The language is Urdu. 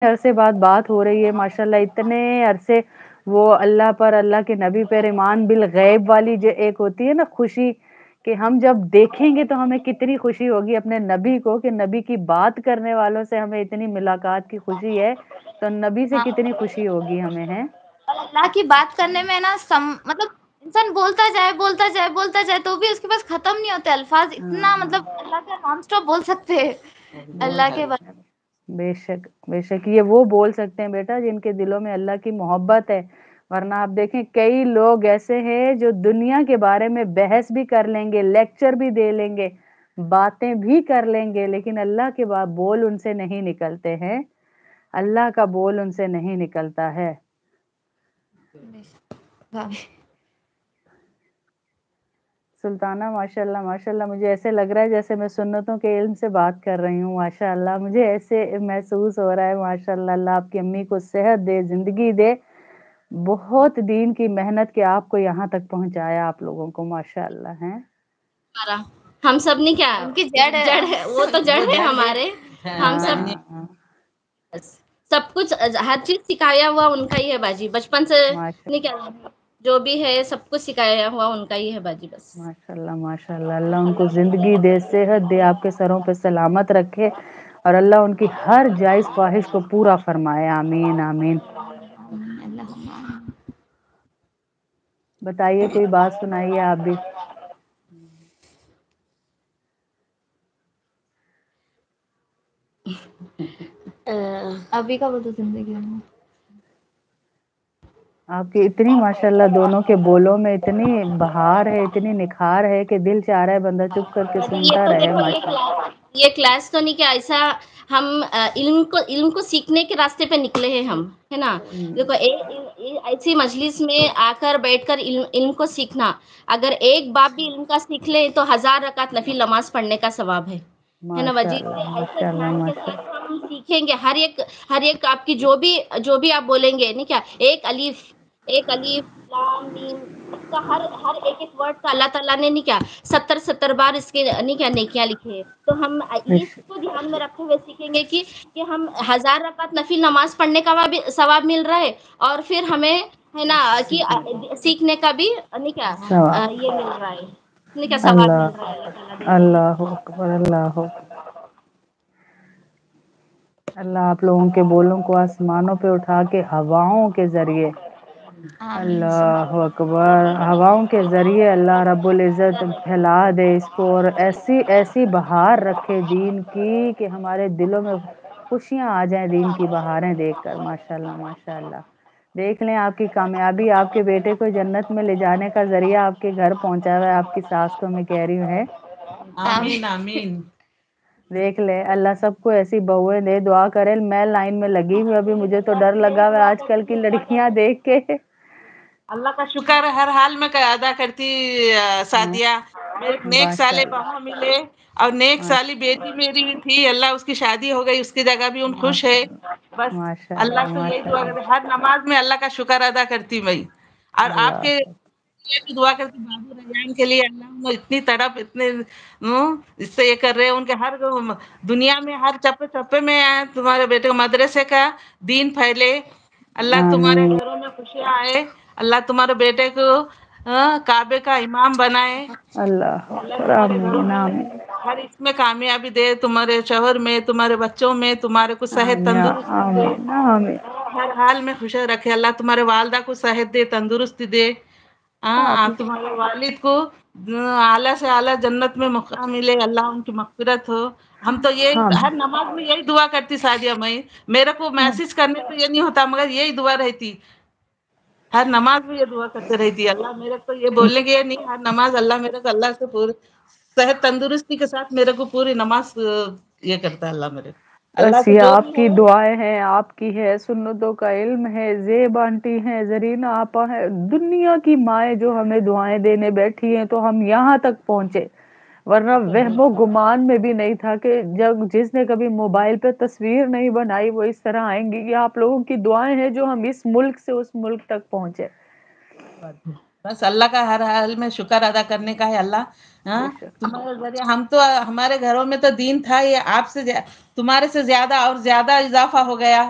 عرصے بعد بات ہو رہی ہے ماشاءاللہ، اتنے عرصے وہ اللہ پر، اللہ کے نبی پر ایمان بالغیب والی جو ایک ہوتی ہے نا خوشی، کہ ہم جب دیکھیں گے تو ہمیں کتنی خوشی ہوگی اپنے نبی کو، کہ نبی کی بات کرنے والوں سے ہمیں اتنی ملاقات کی خوشی ہے، تو نبی سے ہاں، کتنی خوشی ہوگی ہمیں ہے۔ اور اللہ کی بات کرنے میں نا مطلب انسان بولتا جائے بولتا جائے بولتا جائے تو بھی اس کے پاس ختم نہیں ہوتے الفاظ، اتنا ہاں مطلب اللہ کا نان اسٹاپ بول سکتے ہیں بول اللہ کے بارے۔ سکتے ہیں، بے شک بے شک یہ وہ بول سکتے ہیں بیٹا جن کے دلوں میں اللہ کی محبت ہے، ورنہ آپ دیکھیں کئی لوگ ایسے ہیں جو دنیا کے بارے میں بحث بھی کر لیں گے، لیکچر بھی دے لیں گے، باتیں بھی کر لیں گے، لیکن اللہ کے بول ان سے نہیں نکلتے ہیں، اللہ کا بول ان سے نہیں نکلتا ہے۔ سلطانہ ماشاءاللہ ماشاءاللہ، مجھے ایسے لگ رہا ہے جیسے میں سنتوں کے علم سے بات کر رہی ہوں ماشاءاللہ، مجھے ایسے محسوس ہو رہا ہے ماشاءاللہ۔ اللہ آپ کی امی کو صحت دے، زندگی دے، بہت دین کی محنت کے آپ کو یہاں تک پہنچایا آپ لوگوں کو ماشاءاللہ ہیں۔ ہمارا ہم سب نے کیا ان کی جڑ ہے، وہ تو جڑ ہے ہمارے، ہم سب ہاں ہاں، سب کچھ ہر چیز سکھایا ہوا ان کا ہی ہے باجی، بچپن سے ماشاء نہیں کیا جو بھی ہے سب کچھ سکھایا ہوا ان کا ہی ہے باجی بس۔ ماشاء اللہ ماشاء اللہ، اللہ ان کو زندگی دے، صحت دے، آپ کے سروں پہ سلامت رکھے، اور اللہ ان کی ہر جائز خواہش کو پورا فرمائے، آمین آمین۔ بتائیے کوئی بات سنائیے آپ بھی۔ ابھی کا بولتے زندگی میں آپ کی اتنی ماشاءاللہ دونوں کے بولوں میں اتنی بہار ہے، اتنی نکھار ہے کہ دل چاہ رہا ہے بندہ چپ کر کے یہ سنتا تو رہے دیکھو ماشاءاللہ۔ یہ کلاس تو نہیں کہ ایسا ہم علم کو سیکھنے کے راستے پہ نکلے ہیں ہم، ہے نا؟ دیکھو ایسی مجلس میں آ کر بیٹھ کر علم کو سیکھنا، اگر ایک باب بھی علم کا سیکھ لے تو 1000 رکعت نفل نماز پڑھنے کا ثواب ہے نا باجی؟ ماشاءاللہ ایسے ماشاءاللہ دھیان کے ماشاءاللہ، ساتھ ہم سیکھیں گے، ہر ایک آپ کی جو بھی آپ بولیں گے نہیں کیا، ایک الف لام میم، اس کا ہر ایک ورڈ کا اللہ تعالیٰ نے نہیں کیا 70 بار اس کے نہیں کیا نیکیاں لکھی ہے، تو ہم اس کو دھیان میں رکھتے ہوئے سیکھیں گے کہ ہم 1000 رکعت نفل نماز پڑھنے کا بھی ثواب مل رہا ہے، اور پھر ہمیں ہے نا کہ سیکھنے کا بھی نہیں کیا ثواب، یہ مل رہا ہے، نہیں کیا ثواب مل اللہ رہا ہے، اللہ تعالیٰ دے رہے ہیں۔ اللہ اکبر اللہ اکبر۔ اللہ آپ لوگوں کے بولوں کو آسمانوں پہ اٹھا کے ہواؤں کے ذریعے، آمین اللہ اکبر، ہواؤں کے ذریعے اللہ رب العزت پھیلا دے اس کو، اور ایسی ایسی بہار رکھے دین کی کہ ہمارے دلوں میں خوشیاں آ جائیں دین کی بہاریں دیکھ کر، ماشاءاللہ ماشاءاللہ۔ دیکھ لیں آپ کی کامیابی آپ کے بیٹے کو جنت میں لے جانے کا ذریعہ آپ کے گھر پہنچا ہوا ہے، آپ کی ساس کو میں کہہ رہی ہوں ہے، آمین آمین۔ دیکھ لے اللہ سب کو ایسی بہویں دے، دعا کرے۔ میں لائن میں لگی ہوں ابھی، مجھے تو ڈر لگا ہوا ہے آج کل کی لڑکیاں دیکھ کے۔ اللہ کا شکر ہے ہر حال میں ادا کرتی سعدیہ، میرے نیک ماشاء سالے اللہ بہو ملے، اور نیک سالی ماشاء بیٹی میری بھی تھی، اللہ اس کی شادی ہو گئی، اس کی جگہ بھی ان خوش ہے، ماشاء اللہ بس ماشاء اللہ اللہ سے یہی ماشاء دعا اللہ، کرتے ہر نماز میں اللہ کا شکر ادا کرتی میں، اور آپ کے اللہ لیے بھی دعا کرتی بابو ریان کے لیے، اللہ اتنی تڑپ اتنے اس سے یہ کر رہے ہیں، ان کے ہر دنیا میں ہر چپے چپے میں تمہارے بیٹے کو مدرسے کا دین پھیلے، اللہ تمہارے آمین، گھروں میں خوشیاں آئے، اللہ تمہارے بیٹے کو کعبے کا امام بنائے، اللہ اللہ اکبر، تمہارے گھروں آمین میں آمین ہر اس میں کامیابی دے، تمہارے شوہر میں، تمہارے بچوں میں، تمہارے کو صحت آمین تندرستی دے، آمین آمین، ہر حال میں خوش رکھے، اللہ تمہارے والدہ کو صحت دے، تندرستی دے، آپ آمین تمہارے والد کو اعلیٰ سے اعلیٰ جنت میں مقام ملے، اللہ ان کی مغفرت ہو۔ ہم تو یہ ہر آمین نماز میں یہی دعا کرتی سعدیہ میں، میرے کو میسج کرنے سے یہ نہیں ہوتا مگر یہی دعا رہتی، ہر نماز میں یہ دعا کرتے رہتی ہے، اللہ میرے کو یہ بولنے کے نہیں، ہر نماز اللہ میرے کو اللہ سے پورے صحت تندرستی کے ساتھ میرے کو پوری نماز یہ کرتا ہے اللہ میرے کو، اللہ بس سے یہ جو آپ بھی کی ہے دعائیں ہیں، آپ کی ہے، سنتوں کا علم ہے، زیب آنٹی ہیں، زرینہ آپا ہے، دنیا کی مائیں جو ہمیں دعائیں دینے بیٹھی ہیں تو ہم یہاں تک پہنچے، ورنہ وہم و گمان میں بھی نہیں تھا کہ جس نے کبھی موبائل پہ تصویر نہیں بنائی وہ اس طرح آئیں گی، یہ آپ لوگوں کی دعائیں ہیں جو ہم اس ملک سے اس ملک تک پہنچے۔ بس اللہ کا ہر حال میں شکر ادا کرنے کا ہے، اللہ بے شک تمہارے ذریعے ہم تو ہمارے گھروں میں تو دین تھا، یہ آپ سے تمہارے سے زیادہ اور زیادہ اضافہ ہو گیا،